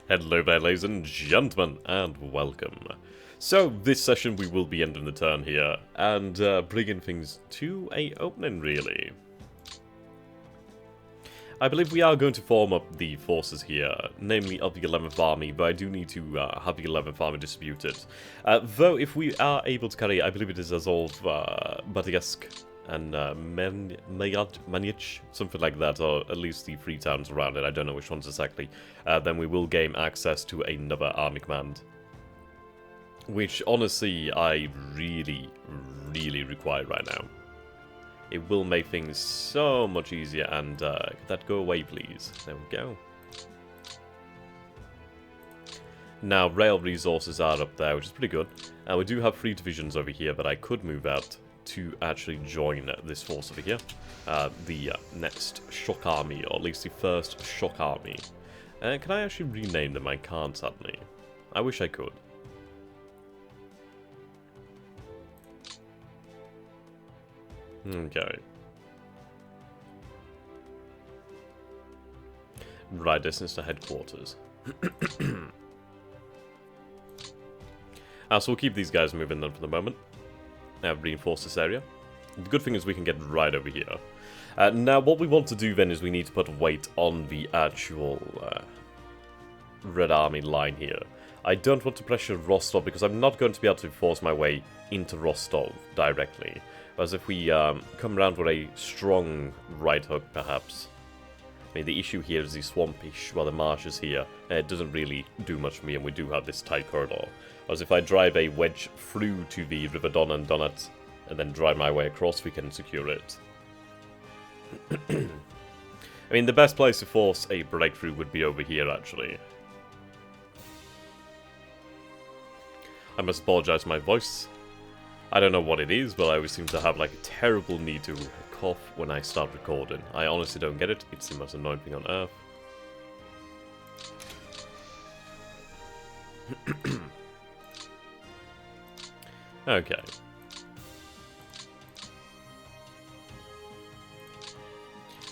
Hello there, ladies and gentlemen, and welcome. So, this session we will be ending the turn here, and bringing things to a opening, really. I believe we are going to form up the forces here, namely of the 11th Army, but I do need to have the 11th Army distributed. Though, if we are able to carry, I believe it is Azov, Batiask, and Manic, something like that, or at least the 3 towns around it, I don't know which ones exactly, then we will gain access to another army command. Which, honestly, I really require right now. It will make things so much easier, and could that go away, please? There we go. Now, rail resources are up there, which is pretty good. We do have 3 divisions over here that I could move out to actually join this force over here. The next shock army, or at least the first shock army. Can I actually rename them? I can't, sadly. I wish I could. Okay. Right, distance to headquarters. So we'll keep these guys moving then for the moment. Reinforce this area. The good thing is we can get right over here. Now, what we want to do then is we need to put weight on the actual Red Army line here. I don't want to pressure Rostov because I'm not going to be able to force my way into Rostov directly. Whereas if we come around with a strong right hook, perhaps. I mean, the issue here is the swampish, well, the marshes here. It doesn't really do much for me, and we do have this tight corridor. Whereas if I drive a wedge through to the River Don and Donut, and then drive my way across, we can secure it. I mean, the best place to force a breakthrough would be over here, actually. I must apologize for my voice. I don't know what it is, but I always seem to have like a terrible need to cough when I start recording. I honestly don't get it. It's the most annoying thing on earth. Okay.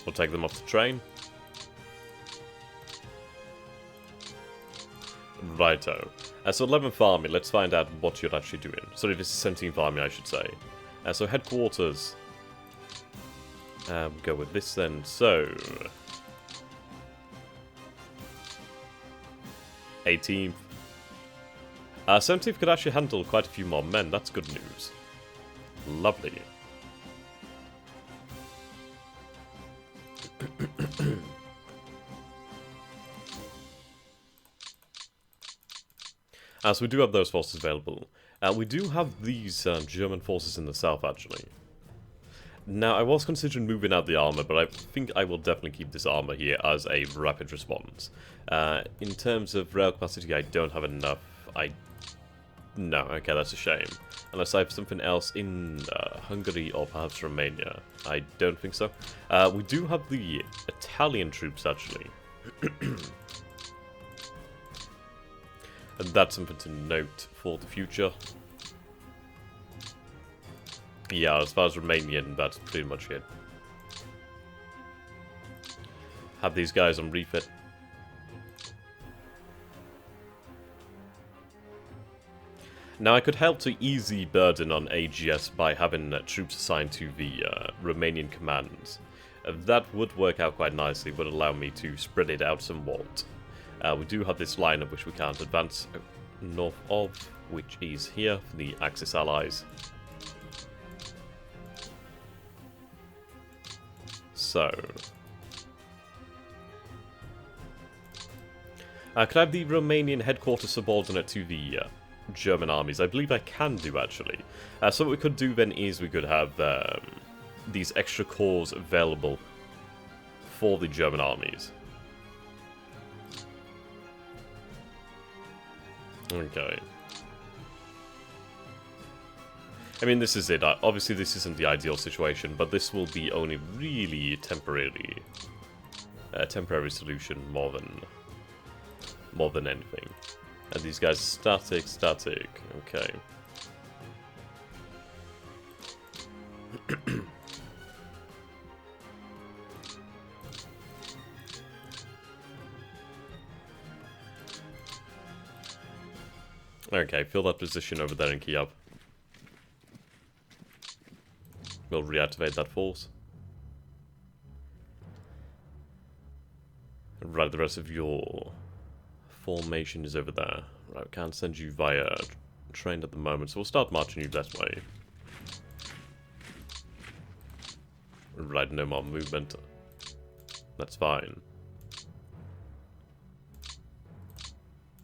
We'll take them off the train. Righto. So 11th Army, let's find out what you're actually doing. Sorry, this is 17th Army, I should say. So headquarters. Go with this then. So 18th. 17th could actually handle quite a few more men. That's good news. Lovely. So we do have those forces available. We do have these German forces in the south, actually. Now, I was considering moving out the armor, but I think I will definitely keep this armor here as a rapid response. In terms of rail capacity, I don't have enough. No, okay, that's a shame. Unless I have something else in Hungary or perhaps Romania. I don't think so. We do have the Italian troops, actually. And that's something to note for the future. Yeah, as far as Romanian, that's pretty much it. Have these guys on refit. Now, I could help to ease the burden on AGS by having troops assigned to the Romanian commands. That would work out quite nicely, would allow me to spread it out somewhat. We do have this line of which we can't advance north of, which is here for the Axis allies. So, could I have the Romanian headquarters subordinate to the German armies? I believe I can do, actually. So what we could do then is we could have these extra corps available for the German armies. Okay. I mean, this is it. Obviously, this isn't the ideal situation, but this will be only really temporary. Temporary solution more than anything. And these guys static. Okay. Okay, fill that position over there in Kiev. We'll reactivate that force. Right, the rest of your formation is over there. Right, we can't send you via train at the moment, so we'll start marching you that way. Right, no more movement. That's fine.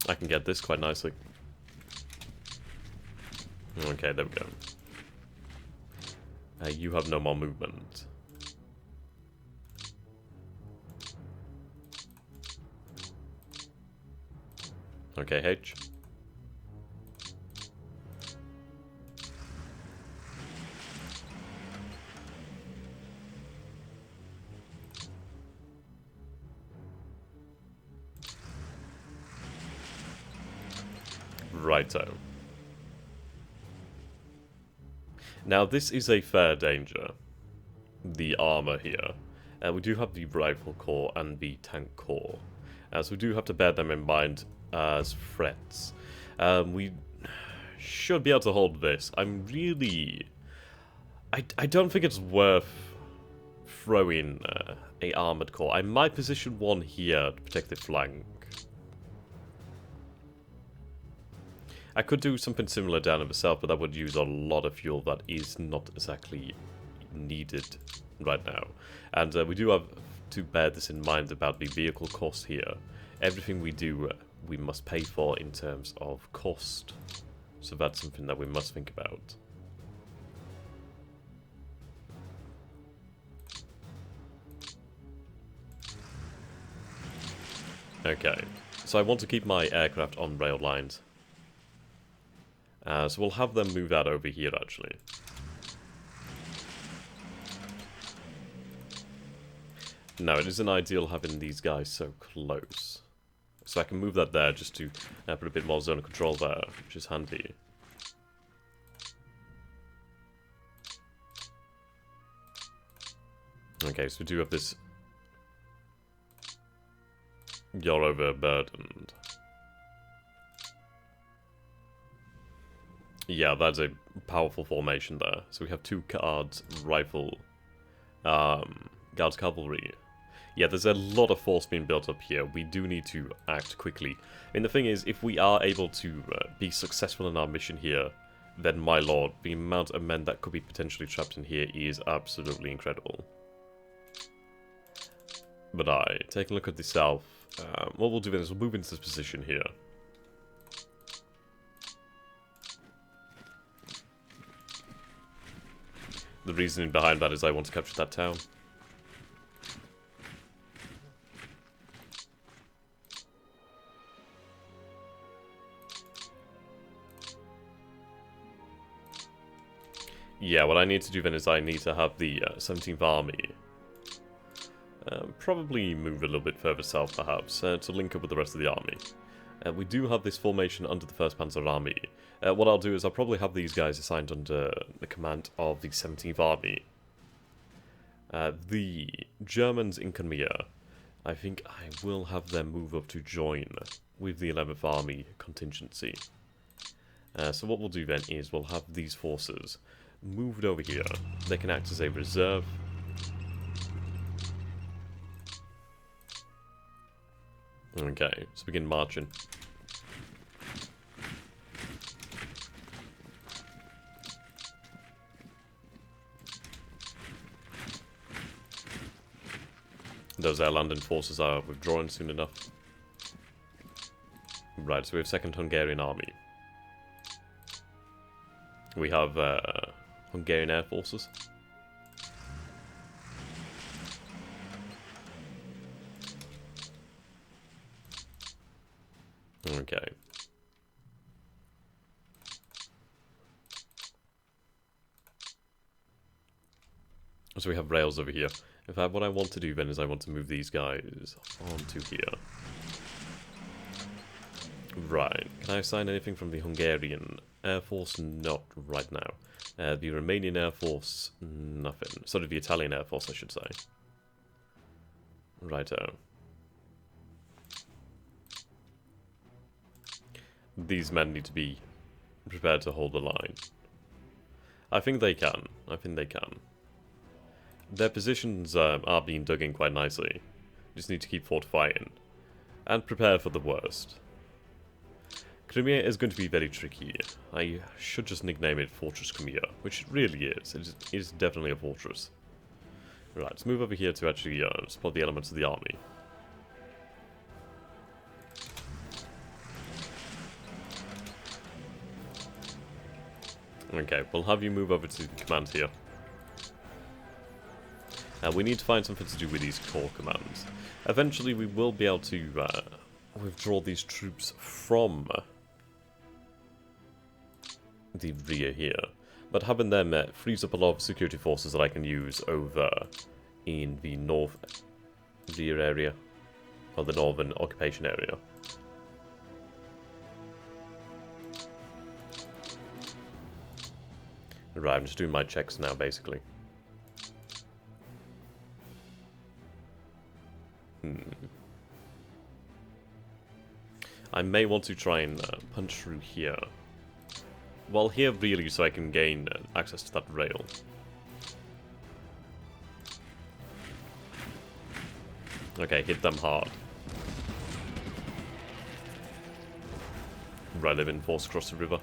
I can get this quite nicely. Okay, there we go. You have no more movement. Okay, H. Righto. Now this is a fair danger. The armor here. We do have the rifle core and the tank core. So we do have to bear them in mind as threats. We should be able to hold this. I'm really... I don't think it's worth throwing a armored core. I might position one here to protect the flank. I could do something similar down in the south, but that would use a lot of fuel that is not exactly needed right now. And we do have to bear this in mind about the vehicle cost here. Everything we do, we must pay for in terms of cost. So that's something that we must think about. Okay, so I want to keep my aircraft on rail lines. So we'll have them move out over here, actually. No, it isn't ideal having these guys so close. So I can move that there just to put a bit more zone of control there, which is handy. Okay, so we do have this... You're overburdened. Yeah, that's a powerful formation there. So we have 2 guards, rifle, guards cavalry. Yeah, there's a lot of force being built up here. We do need to act quickly. And the thing is, if we are able to be successful in our mission here, then my lord, the amount of men that could be potentially trapped in here is absolutely incredible. But take a look at the south. What we'll do then is we'll move into this position here. The reasoning behind that is I want to capture that town. Yeah, what I need to do then is I need to have the 17th Army probably move a little bit further south, perhaps, to link up with the rest of the army. We do have this formation under the 1st Panzer Army. What I'll do is I'll probably have these guys assigned under the command of the 17th Army. The Germans in Khmer, I think I will have them move up to join with the 11th Army contingency. So what we'll do then is we'll have these forces moved over here. They can act as a reserve. Okay, let's begin marching. Those air London forces are withdrawing soon enough. Right, so we have 2nd Hungarian Army. We have Hungarian Air Forces. Okay. So we have rails over here. In fact, what I want to do then is I want to move these guys onto here. Right. Can I assign anything from the Hungarian Air Force? Not right now. The Romanian Air Force? Nothing. Sort of the Italian Air Force, I should say. Righto. These men need to be prepared to hold the line. I think they can. I think they can. Their positions are being dug in quite nicely. Just need to keep fortifying. And prepare for the worst. Crimea is going to be very tricky. I should just nickname it Fortress Crimea, which it really is. It is definitely a fortress. Right, let's move over here to actually spot the elements of the army. Okay, we'll have you move over to the command here. Now we need to find something to do with these core commands. Eventually we will be able to withdraw these troops from the rear here. But having them frees up a lot of security forces that I can use over in the north rear area, or the northern occupation area. Right, I'm just doing my checks now, basically. I may want to try and punch through here. Well, here really, so I can gain access to that rail. Okay, hit them hard. Right, they've been forced across the river.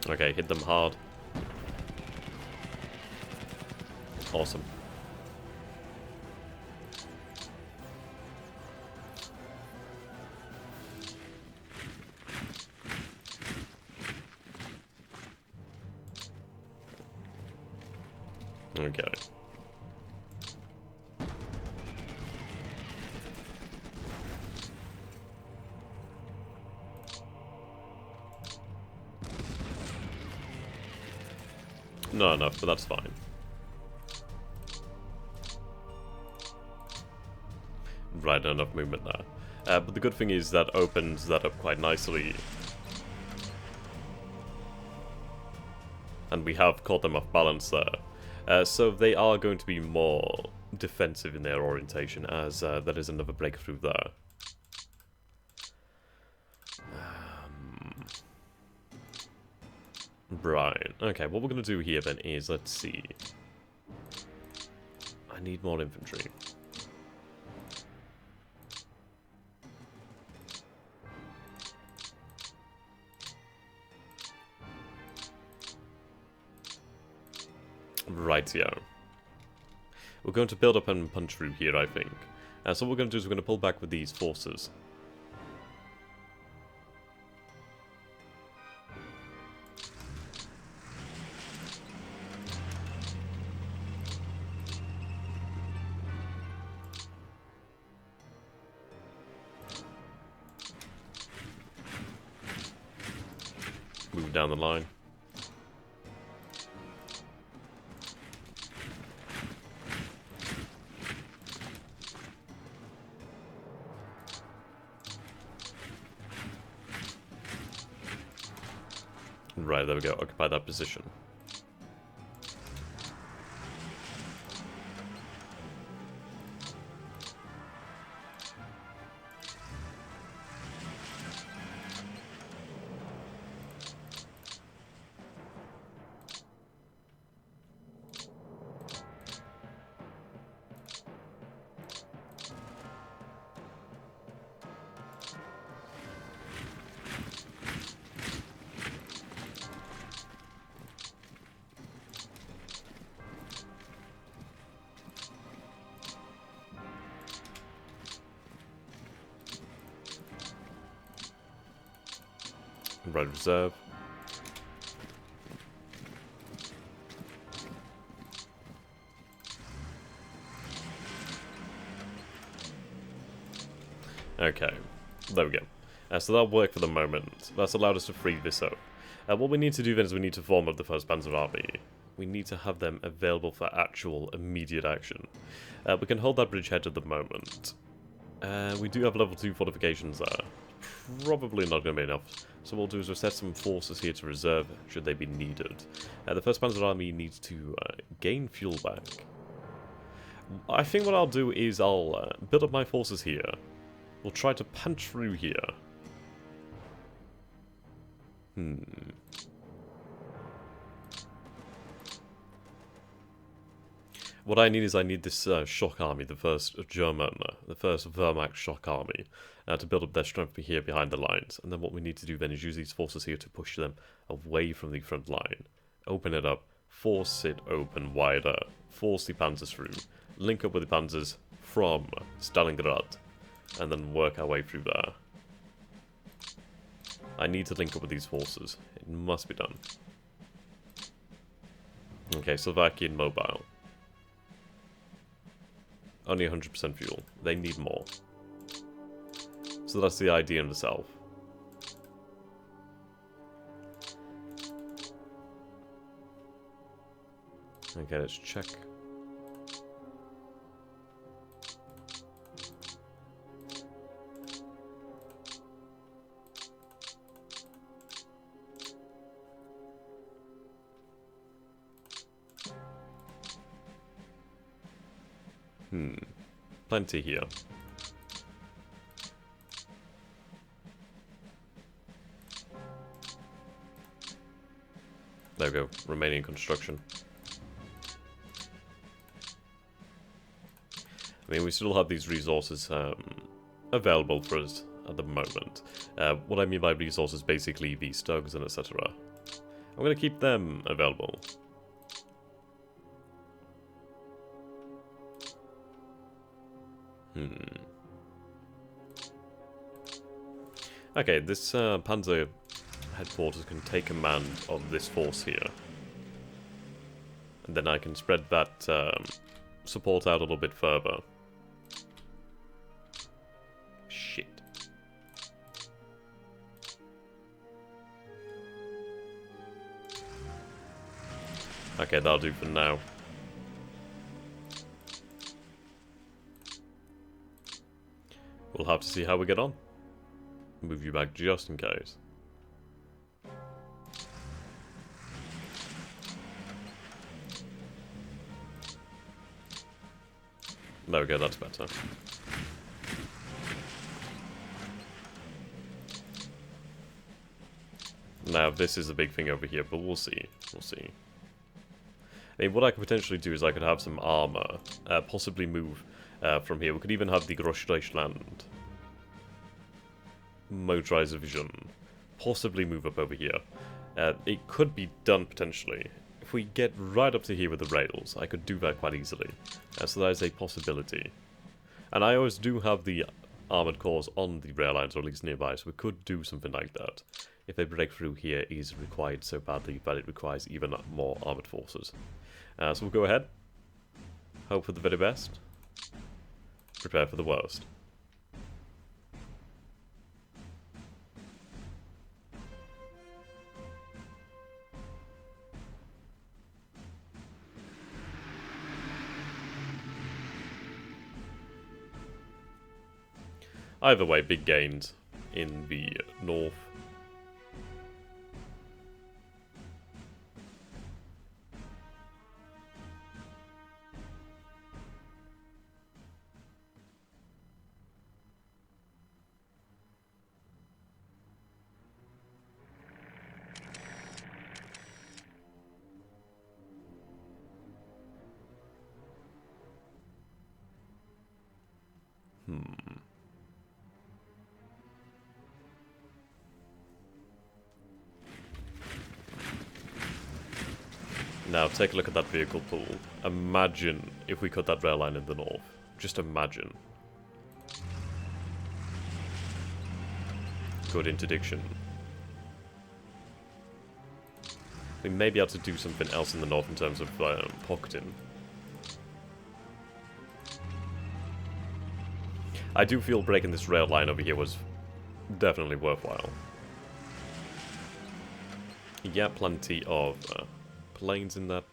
Okay, hit them hard. Awesome. Okay. Not enough, but that's fine. Right, not enough movement there. But the good thing is that opens that up quite nicely. And we have caught them off balance there. So they are going to be more defensive in their orientation, as that is another breakthrough there. Right, okay, what we're going to do here then is, let's see. I need more infantry. Rightio. We're going to build up and punch through here, I think. So what we're going to do is we're going to pull back with these forces. Move down the line. Right, there we go. Occupy that position. Right, reserve. Okay, there we go. So that'll work for the moment. That's allowed us to free this up. What we need to do then is we need to form up the 1st Panzer Army. We need to have them available for actual immediate action. We can hold that bridgehead at the moment. We do have level 2 fortifications there. Probably not going to be enough. So what we'll do is we'll set some forces here to reserve should they be needed. The 1st Panzer Army needs to gain fuel back. I think what I'll do is I'll build up my forces here. We'll try to punch through here. What I need is I need this shock army, the first German, the first Wehrmacht shock army, to build up their strength here behind the lines. And then what we need to do then is use these forces here to push them away from the front line. Open it up, force it open wider, force the panzers through, link up with the panzers from Stalingrad, and then work our way through there. I need to link up with these forces. It must be done. Okay, Slovakian mobile. Only 100% fuel. They need more. So that's the idea in itself. Okay, let's check. Plenty here. There we go, remaining construction. I mean, we still have these resources available for us at the moment. What I mean by resources, basically the stugs and etc. I'm going to keep them available. Okay, this Panzer headquarters can take command of this force here. And then I can spread that support out a little bit further. Shit. Okay, that'll do for now. We'll have to see how we get on. Move you back just in case. There we go, that's better. Now, this is a big thing over here, but we'll see. We'll see. I mean, what I could potentially do is I could have some armor, possibly move from here. We could even have the Grossdeutschland motorized division possibly move up over here. It could be done potentially. If we get right up to here with the rails, I could do that quite easily. So that is a possibility. And I always do have the armored cores on the rail lines, or at least nearby, so we could do something like that. If a breakthrough here is required so badly that it requires even more armored forces. So we'll go ahead. Hope for the very best. Prepare for the worst. Either way, big gains in the north. Now, take a look at that vehicle pool. Imagine if we cut that rail line in the north. Just imagine. Good interdiction. We may be able to do something else in the north in terms of pocketing. I do feel breaking this rail line over here was definitely worthwhile. Yeah, plenty of planes in that.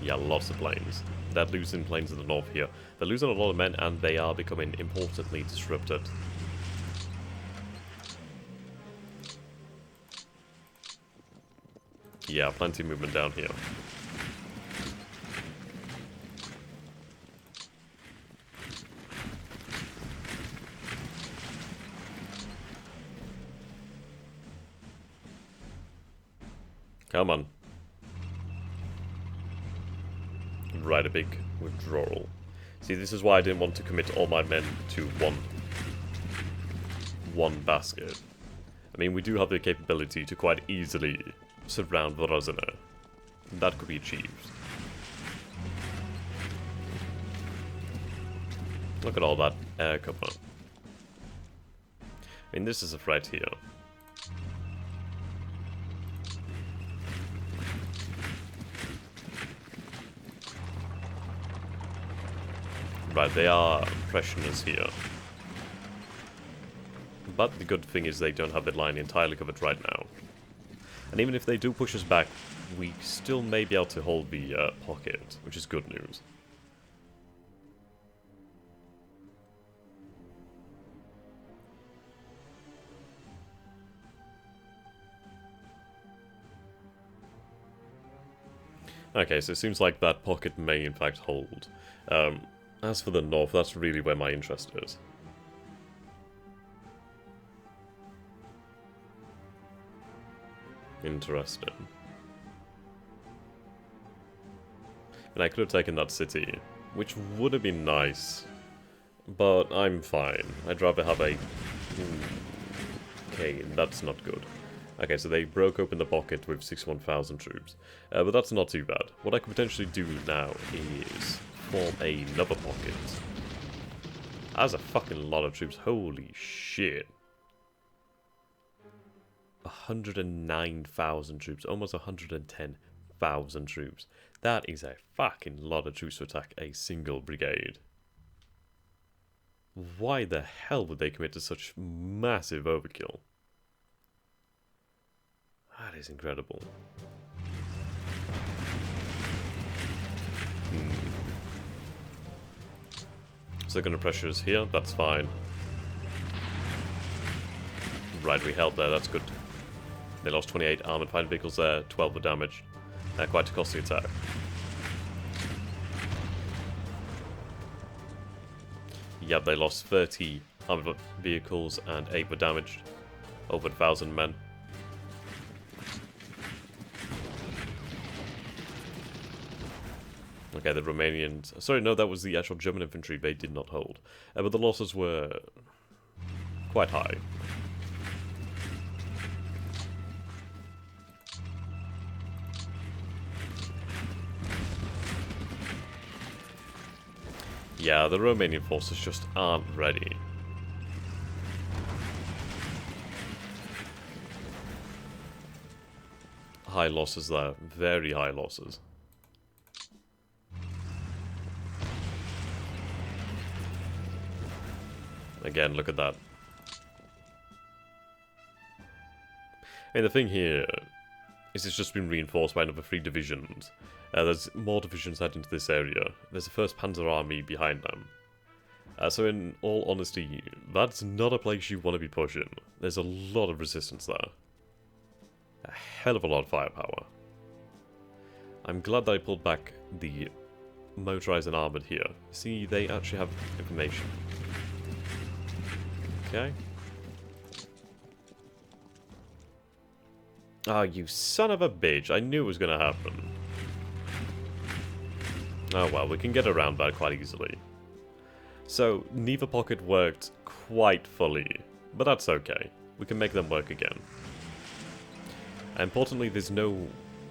Yeah, lots of planes. They're losing planes in the north here. They're losing a lot of men, and they are becoming importantly disrupted. Yeah, plenty of movement down here. Come on. Right, a big withdrawal. See, this is why I didn't want to commit all my men to one basket. I mean, we do have the capability to quite easily surround the Razana. That could be achieved. Look at all that air cover. I mean, this is a threat here. Right, they are pressioners here. But the good thing is they don't have the line entirely covered right now. And even if they do push us back, we still may be able to hold the pocket, which is good news. Okay, so it seems like that pocket may in fact hold. As for the north, that's really where my interest is. Interesting. And I could have taken that city, which would have been nice. But I'm fine. I'd rather have a... Okay, that's not good. Okay, so they broke open the pocket with 61,000 troops. But that's not too bad. What I could potentially do now is form another pocket. That's a fucking lot of troops. Holy shit. 109,000 troops. Almost 110,000 troops. That is a fucking lot of troops to attack a single brigade. Why the hell would they commit to such massive overkill? That is incredible. So they're going to pressure us here, that's fine. Right, we held there, that's good. They lost 28 armoured fighting vehicles there, 12 were damaged. Quite a costly attack. Yep, they lost 30 armoured vehicles and 8 were damaged. Over 1,000 men. Okay, the Romanians... Sorry, no, that was the actual German infantry they did not hold. But the losses were quite high. Yeah, the Romanian forces just aren't ready. High losses there. Very high losses. Again, look at that. And the thing here is it's just been reinforced by another 3 divisions. There's more divisions heading into this area. There's the 1st Panzer Army behind them. So in all honesty, that's not a place you want to be pushing. There's a lot of resistance there. A hell of a lot of firepower. I'm glad that I pulled back the motorized and armored here. See, they actually have information. Okay. Oh, you son of a bitch. I knew it was going to happen. Oh well, we can get around that quite easily. So, neither pocket worked quite fully, but that's okay. We can make them work again. Importantly, there's no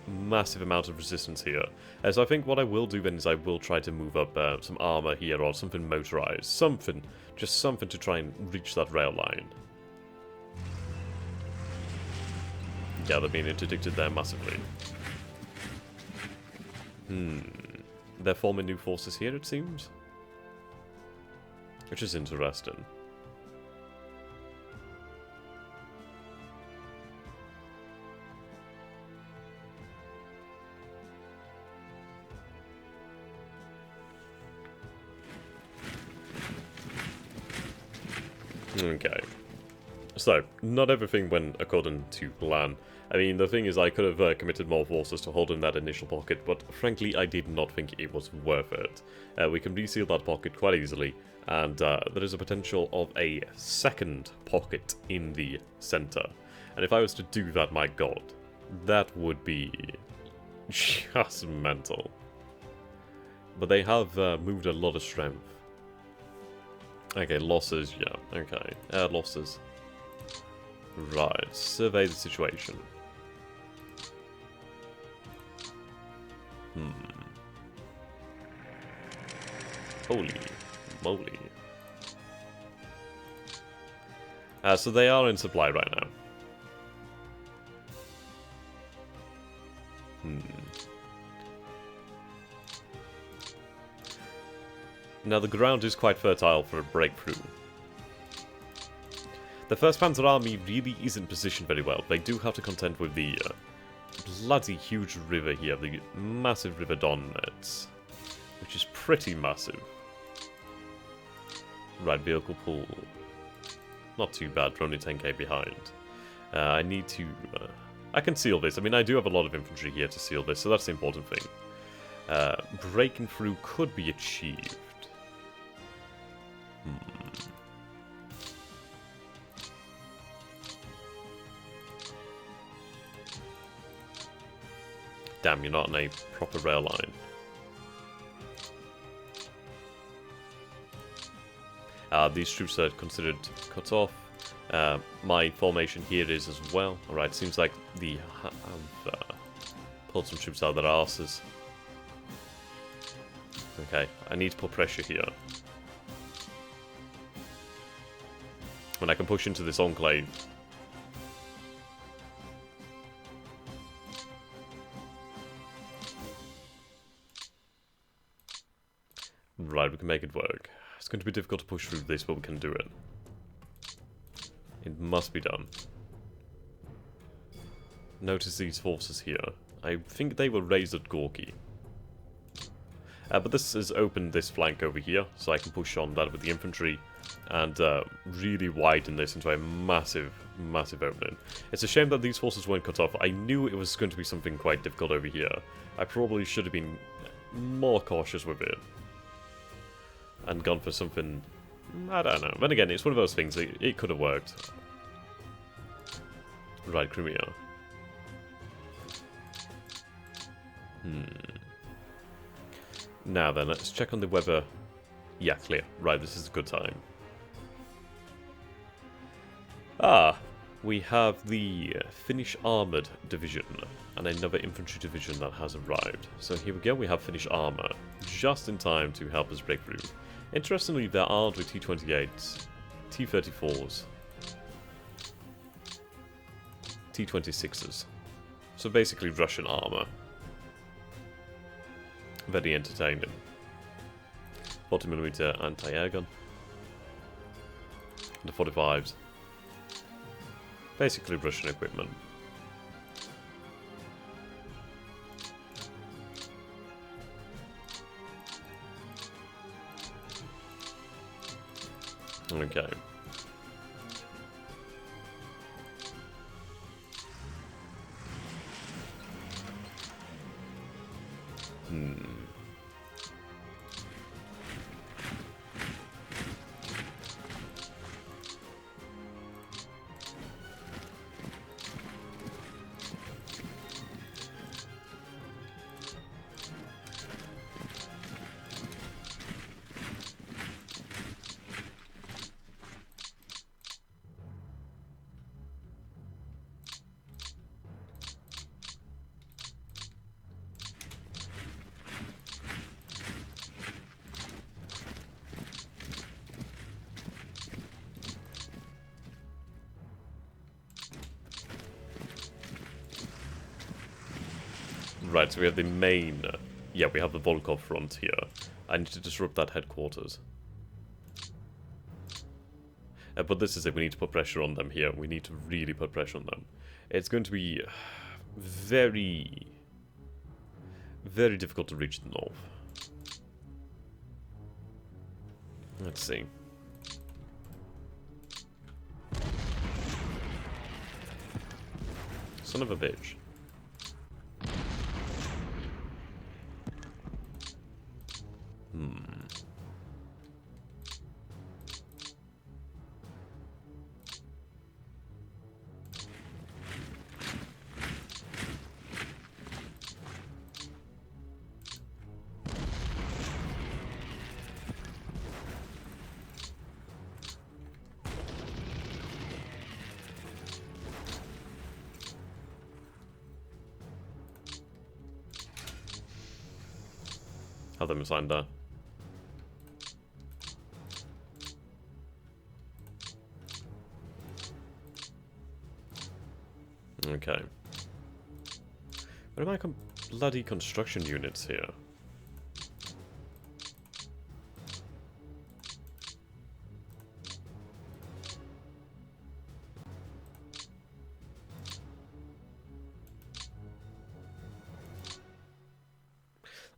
massive amount of resistance here. So I think what I will do then is I will try to move up some armor here or something motorized. Something, just something to try and reach that rail line. Yeah, they're being interdicted there massively. They're forming new forces here, it seems. Which is interesting. Okay. So, not everything went according to plan. I mean, the thing is, I could have committed more forces to hold in that initial pocket, but frankly, I did not think it was worth it. We can reseal that pocket quite easily, and there is a potential of a second pocket in the center. And if I was to do that, my god, that would be just mental. But they have moved a lot of strength. Okay, losses, yeah, okay. Losses. Right, survey the situation. Holy moly. So they are in supply right now. Now the ground is quite fertile for a breakthrough. The 1st Panzer Army really isn't positioned very well. They do have to contend with the bloody huge river here, the massive River Donnet, which is pretty massive. Right, vehicle pool. Not too bad, we're only 10k behind. I need to... I can seal this. I mean, I do have a lot of infantry here to seal this, so that's the important thing. Breaking through could be achieved. Damn, you're not on a proper rail line. These troops are considered cut off. My formation here is as well. Alright, seems like the I've pulled some troops out of their arses. Okay, I need to put pressure here. When I can push into this enclave. Right, we can make it work. It's going to be difficult to push through this, but we can do it. It must be done. Notice these forces here. I think they were raised at Gorky. But this has opened this flank over here, so I can push on that with the infantry and really widen this into a massive, massive opening. It's a shame that these forces weren't cut off. I knew it was going to be something quite difficult over here. I probably should have been more cautious with it and gone for something, I don't know. Then again, it's one of those things, it could have worked. Right, Crimea. Now then, let's check on the weather. Yeah, clear. Right, this is a good time. We have the Finnish Armoured Division and another infantry division that has arrived. So here we go, we have Finnish armour, just in time to help us break through. Interestingly, they're armed with T-28s, T-34s, T-26s. So basically Russian armour. Very entertaining. 40mm anti-air gun. And the 45s. Basically Russian equipment. Okay. Right, so we have the main... yeah, we have the Volkov front here. I need to disrupt that headquarters. But this is it, we need to put pressure on them here. We need to really put pressure on them. It's going to be very... very difficult to reach the north. Let's see. Son of a bitch. Have them assigned there. Okay. What are my bloody construction units here?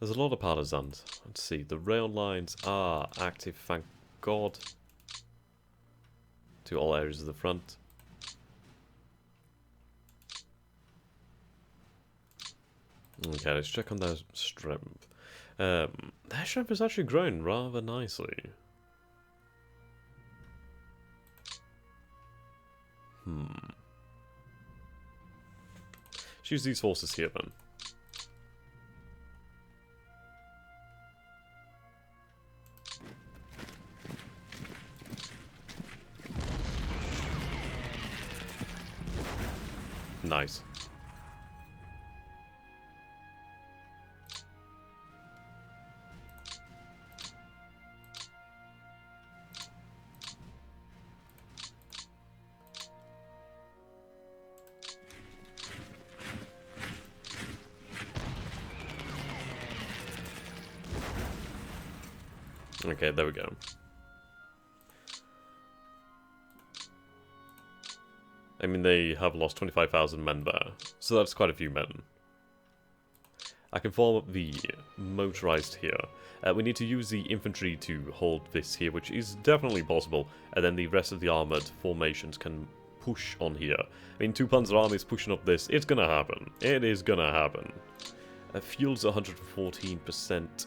There's a lot of partisans. Let's see. The rail lines are active, thank God. To all areas of the front. Okay, let's check on their strength. Their strength is actually growing rather nicely. Let's use these forces here then. Nice. Okay, there we go. I mean, they have lost 25,000 men there, so that's quite a few men. I can form up the motorized here. We need to use the infantry to hold this here, which is definitely possible, and then the rest of the armored formations can push on here. I mean, 2 Panzer armies pushing up this, it's gonna happen. It is gonna happen. Fuel's 114%.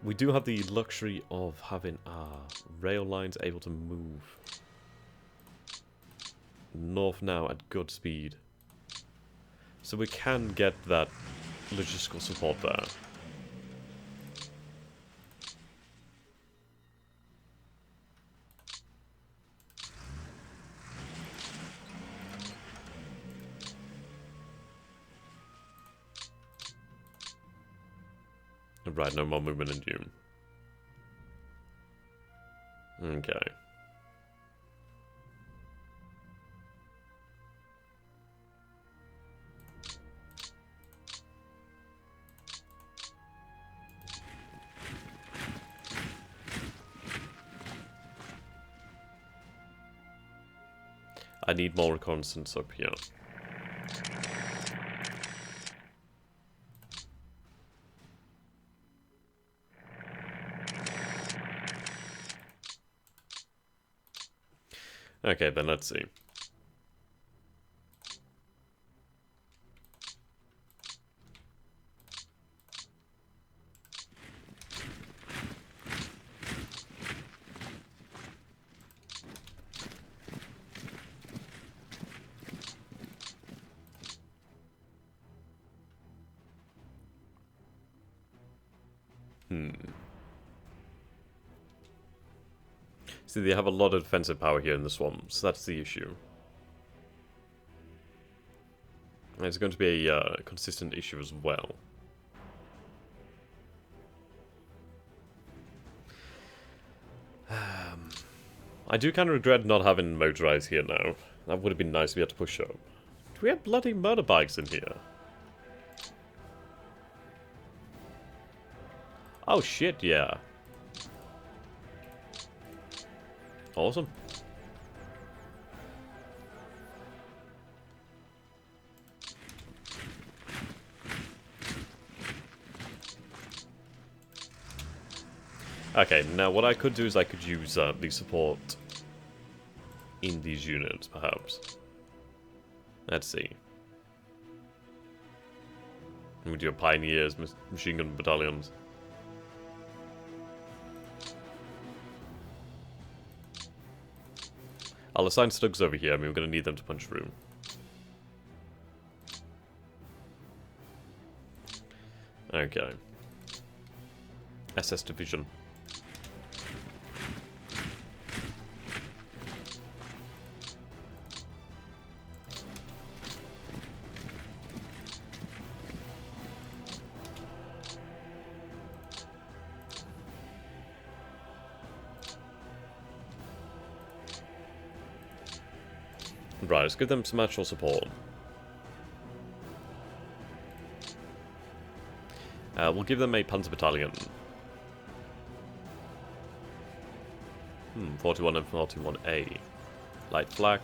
We do have the luxury of having our rail lines able to move north now at good speed. So we can get that logistical support there. Right, no more movement in June. Okay. I need more reconnaissance up here. Okay, then let's see. See, they have a lot of defensive power here in the swamps. That's the issue. And it's going to be a consistent issue as well. I do kind of regret not having motorized here now. That would have been nice to be able to push up. Do we have bloody motorbikes in here? Oh shit, yeah. Awesome. Okay, now what I could do is I could use the support in these units, perhaps. Let's see. With your pioneers, machine gun battalions. I'll assign Stugs over here. I mean, we're going to need them to punch through. Okay. SS Division. Right, let's give them some actual support. We'll give them a Panzer Battalion. 41 and 41A. Light flak.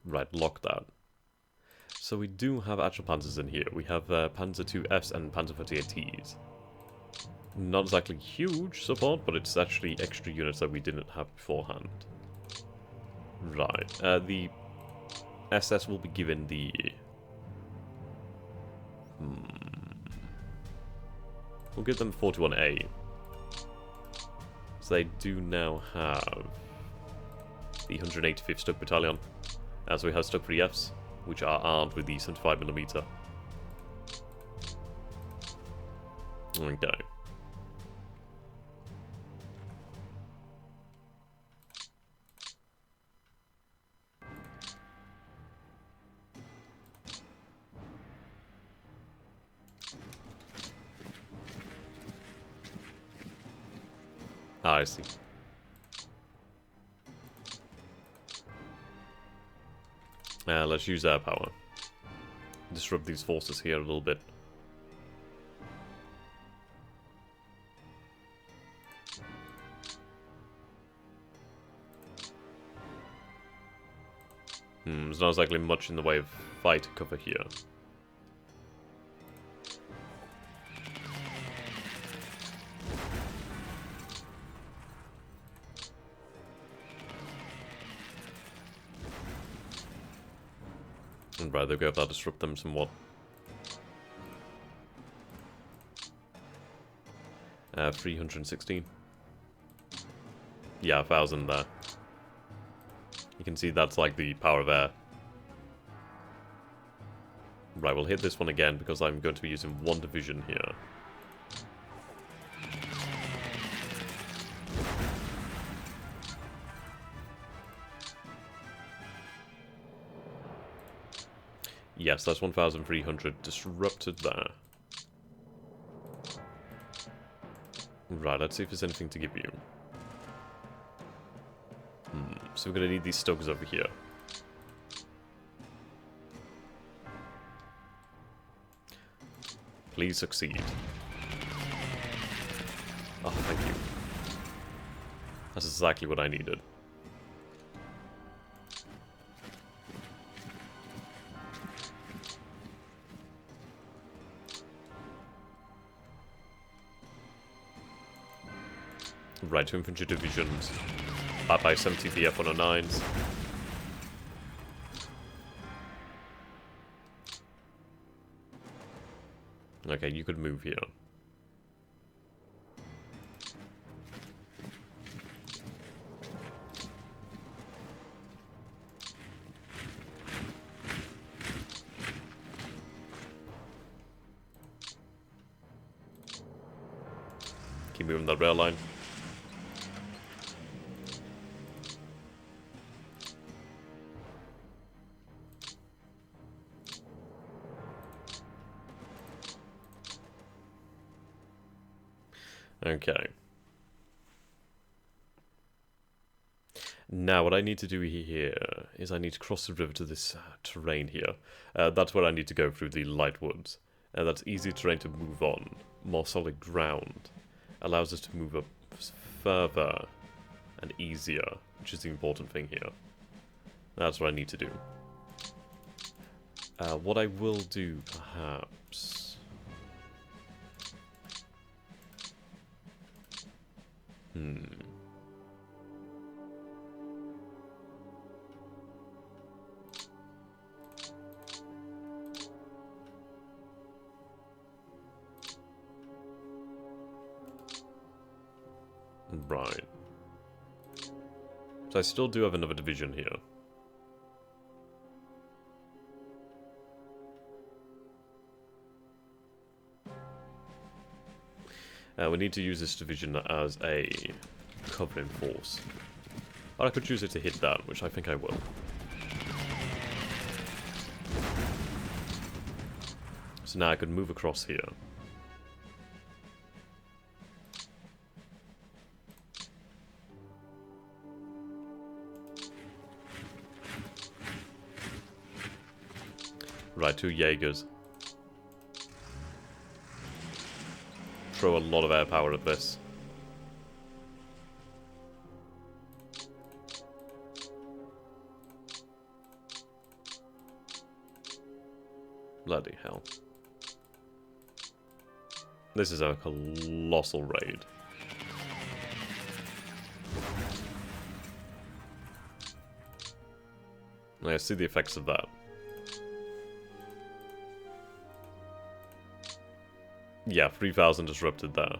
Right, lock that. So we do have actual Panzers in here. We have Panzer IIFs and Panzer 38Ts. Not exactly huge support, but it's actually extra units that we didn't have beforehand. Right, the SS will be given the... We'll give them 41A. So they do now have the 185th Stug Battalion, as we have Stug 3Fs, which are armed with the 75mm. Okay. Ah, I see. Let's use air power. Disrupt these forces here a little bit. There's not exactly much in the way of fight cover here. I'd rather go if that disrupt them somewhat. 316. Yeah, 1,000 there. You can see that's like the power of air. Right, we'll hit this one again because I'm going to be using one division here. Yes, that's 1,300 disrupted there. Right, let's see if there's anything to give you. So we're going to need these Stugs over here. Please succeed. Oh, thank you. That's exactly what I needed. Right, 2 infantry divisions, backed by 70 VF-109s. Okay, you could move here. Keep moving that rail line. Okay. Now, what I need to do here is I need to cross the river to this terrain here. That's where I need to go through the light woods. That's easy terrain to move on. More solid ground. Allows us to move up further and easier, which is the important thing here. That's what I need to do. What I will do, perhaps... Right. So I still do have another division here. We need to use this division as a covering force. Or I could choose it to hit that, which I think I will. So now I could move across here. Right, 2 Jaegers. Throw a lot of air power at this. Bloody hell. This is a colossal raid. I see the effects of that. Yeah, 3,000 disrupted there.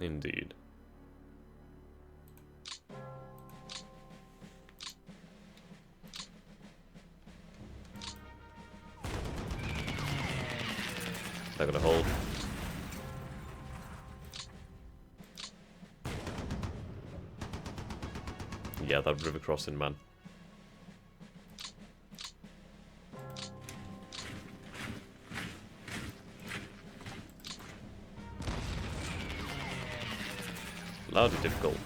Indeed. They're gonna hold. Yeah, that river crossing, man. Loudly difficult.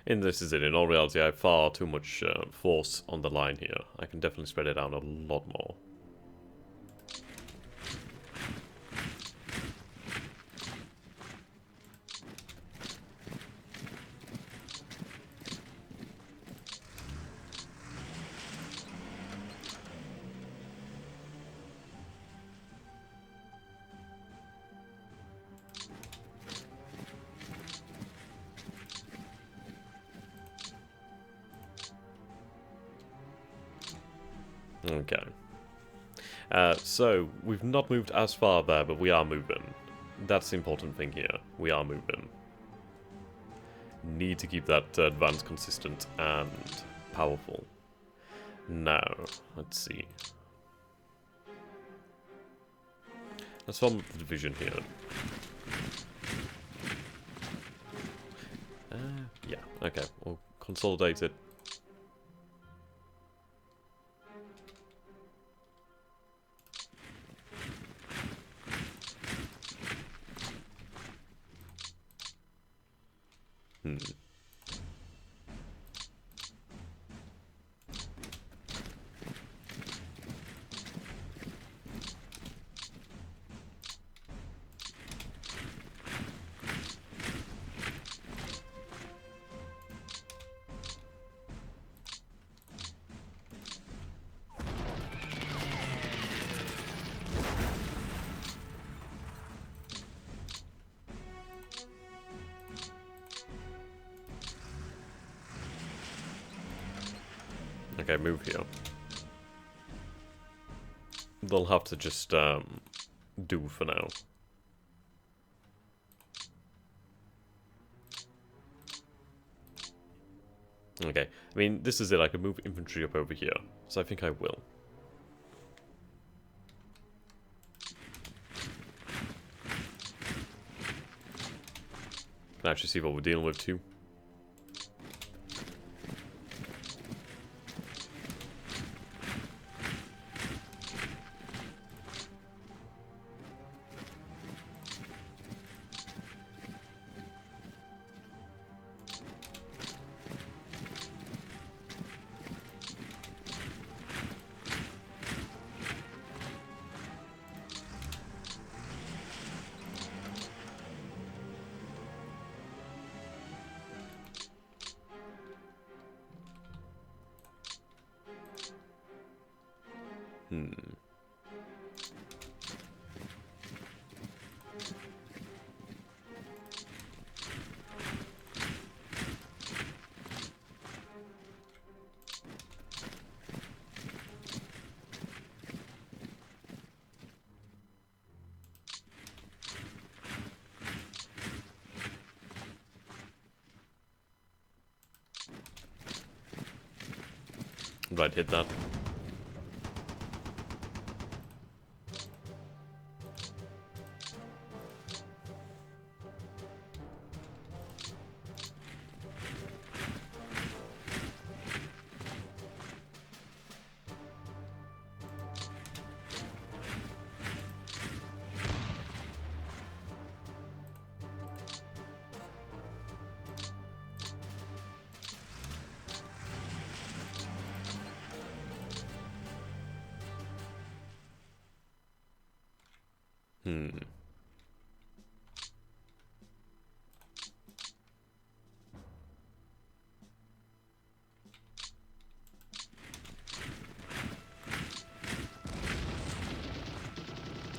And this is it. In all reality, I have far too much force on the line here. I can definitely spread it out a lot more. Okay. So, we've not moved as far there, but we are moving. That's the important thing here. We are moving. Need to keep that advance consistent and powerful. Now, let's see. Let's form the division here. Yeah, okay. We'll consolidate it. Okay, move here. They'll have to just do for now. Okay, I mean, this is it. I could move infantry up over here, so I think I will. Can actually see what we're dealing with too. Right, hit that.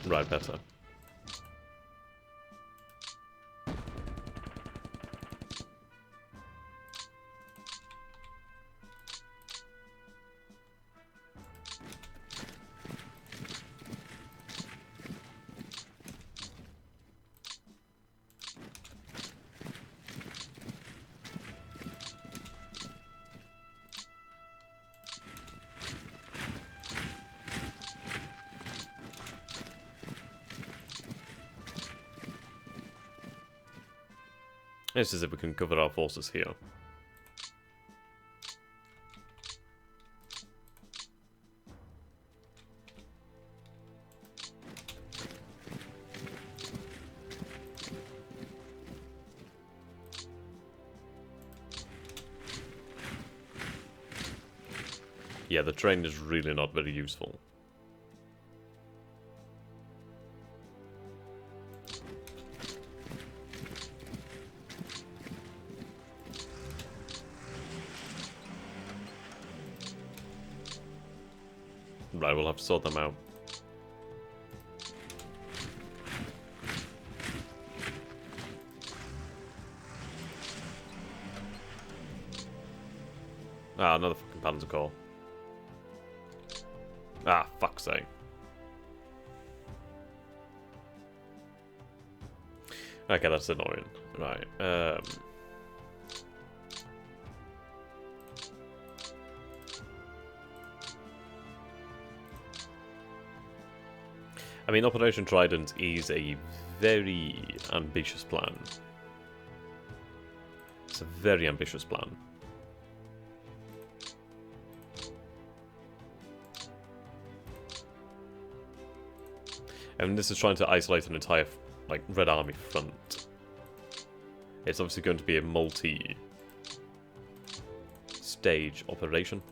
Right, better. This is if we can cover our forces here. Yeah, the train is really not very useful. Right, we'll have to sort them out. Ah, another fucking Panzer Corps. Ah, fuck's sake. Okay, that's annoying. Right, I mean, Operation Trident is a very ambitious plan. It's a very ambitious plan. And this is trying to isolate an entire, like, Red Army front. It's obviously going to be a multi-stage operation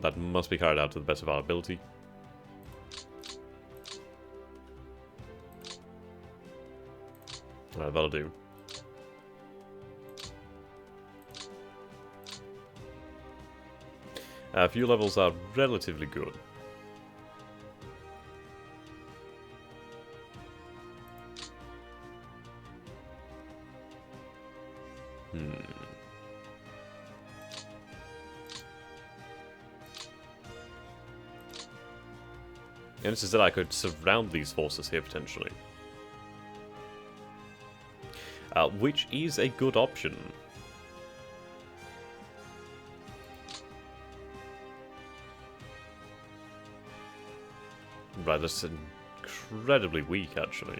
that must be carried out to the best of our ability. That'll do. Fuel levels are relatively good. And this is that I could surround these forces here potentially. Which is a good option. Right, that's incredibly weak, actually.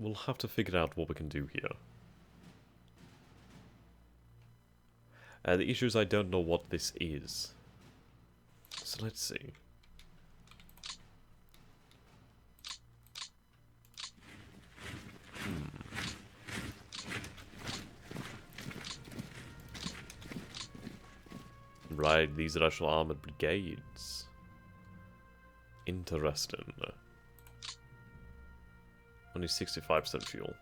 we'll have to figure out what we can do here. The issue is I don't know what this is. So let's see. Right, these are actual armoured brigades. Interesting. Only 65% fuel.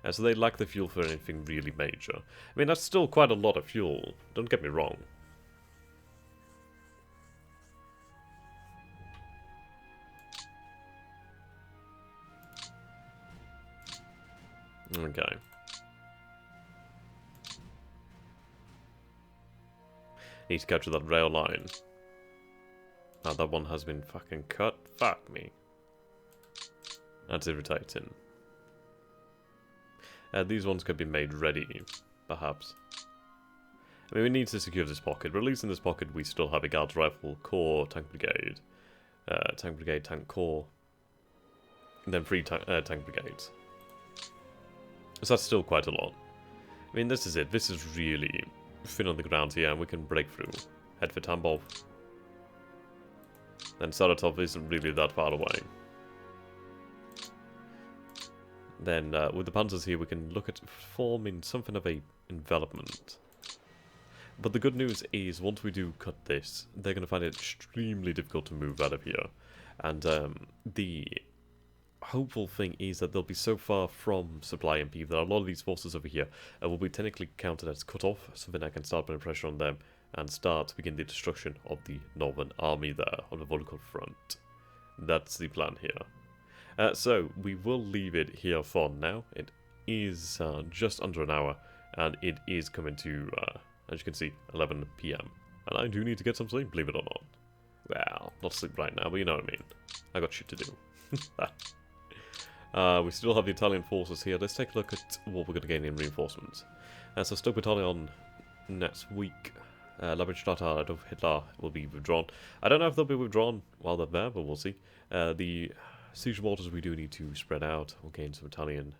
So they lack the fuel for anything really major. I mean, that's still quite a lot of fuel, don't get me wrong. Okay. Need to capture that rail line. Now that one has been fucking cut. Fuck me. That's irritating. These ones could be made ready, perhaps. I mean, we need to secure this pocket. But at least in this pocket, we still have a guard rifle, corps, tank brigade, tank corps, and then 3 tank brigades. So that's still quite a lot. I mean, this is it. This is really thin on the ground here, and we can break through. Head for Tambov. Then Saratov isn't really that far away. Then, with the panzers here, we can look at forming something of a envelopment. But the good news is, once we do cut this, they're going to find it extremely difficult to move out of here. And the hopeful thing is that they'll be so far from supply MP that a lot of these forces over here will be technically counted as cut off, so then I can start putting pressure on them and start to begin the destruction of the Northern Army there on the Volkov front. That's the plan here. So we will leave it here for now. It is just under an hour, and it is coming to, as you can see, 11 PM. And I do need to get some sleep, believe it or not. Well, not sleep right now, but you know what I mean. I got shit to do. We still have the Italian forces here. Let's take a look at what we're going to gain in reinforcements. So Stoke Battalion next week. Labridstadter of Hitler will be withdrawn. I don't know if they'll be withdrawn while they're there, but we'll see. The siege mortars we do need to spread out. We'll gain some Italian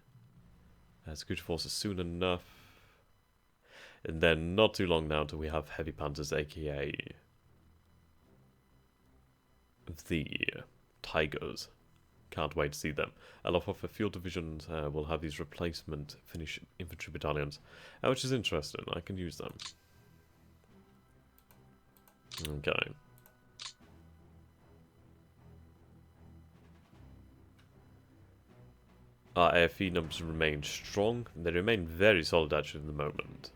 security forces soon enough. And then not too long now until we have heavy panzers, aka the Tigers. Can't wait to see them. A lot of the field divisions will have these replacement Finnish infantry battalions, which is interesting. I can use them. Okay. Our AFE numbers remain strong. They remain very solid actually at the moment.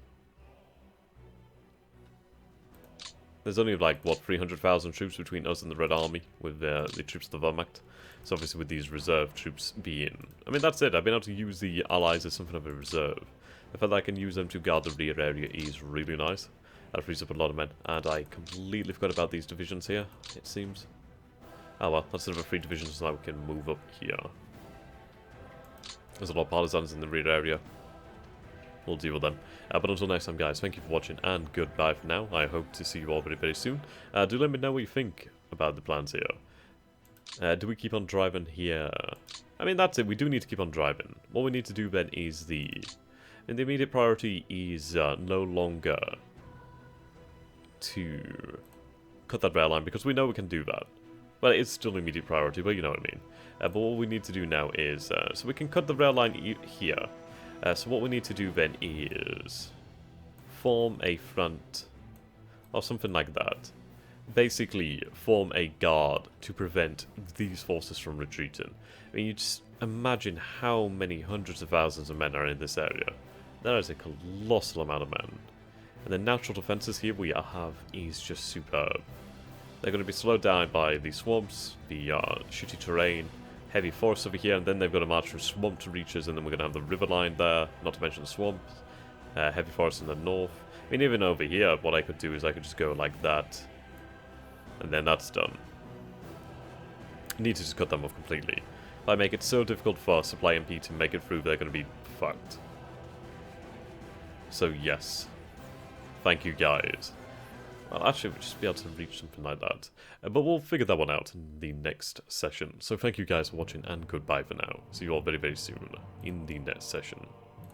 There's only like, what, 300,000 troops between us and the Red Army with the troops of the Wehrmacht. So obviously with these reserve troops being... I mean, that's it. I've been able to use the allies as something of a reserve. The fact that I can use them to guard the rear area is really nice. That frees up a lot of men. And I completely forgot about these divisions here, it seems. Oh well, that's sort of a free division so that we can move up here. There's a lot of partisans in the rear area. We'll deal with them. But until next time, guys, thank you for watching, and goodbye for now. I hope to see you all very, very soon. Do let me know what you think about the plans here. Do we keep on driving here? I mean, that's it. We do need to keep on driving. What we need to do then is the immediate priority is no longer to cut that rail line, because we know we can do that. Well, it's still immediate priority, but you know what I mean. But what we need to do now is, so we can cut the rail line here. So what we need to do then is form a front or something like that. Basically, form a guard to prevent these forces from retreating. I mean, you just imagine how many hundreds of thousands of men are in this area. That is a colossal amount of men. And the natural defenses here we have is just superb. They're going to be slowed down by the swamps, the shitty terrain, heavy forests over here, and then they've got to march through swamped reaches, and then we're going to have the river line there, not to mention the swamps, heavy forests in the north. I mean, even over here, what I could do is I could just go like that, and then that's done. I need to just cut them off completely. If I make it so difficult for Supply MP to make it through, they're going to be fucked. So yes. Thank you guys. Well, actually, we'll just be able to reach something like that. But we'll figure that one out in the next session. So thank you guys for watching, and goodbye for now. See you all very, very soon in the next session.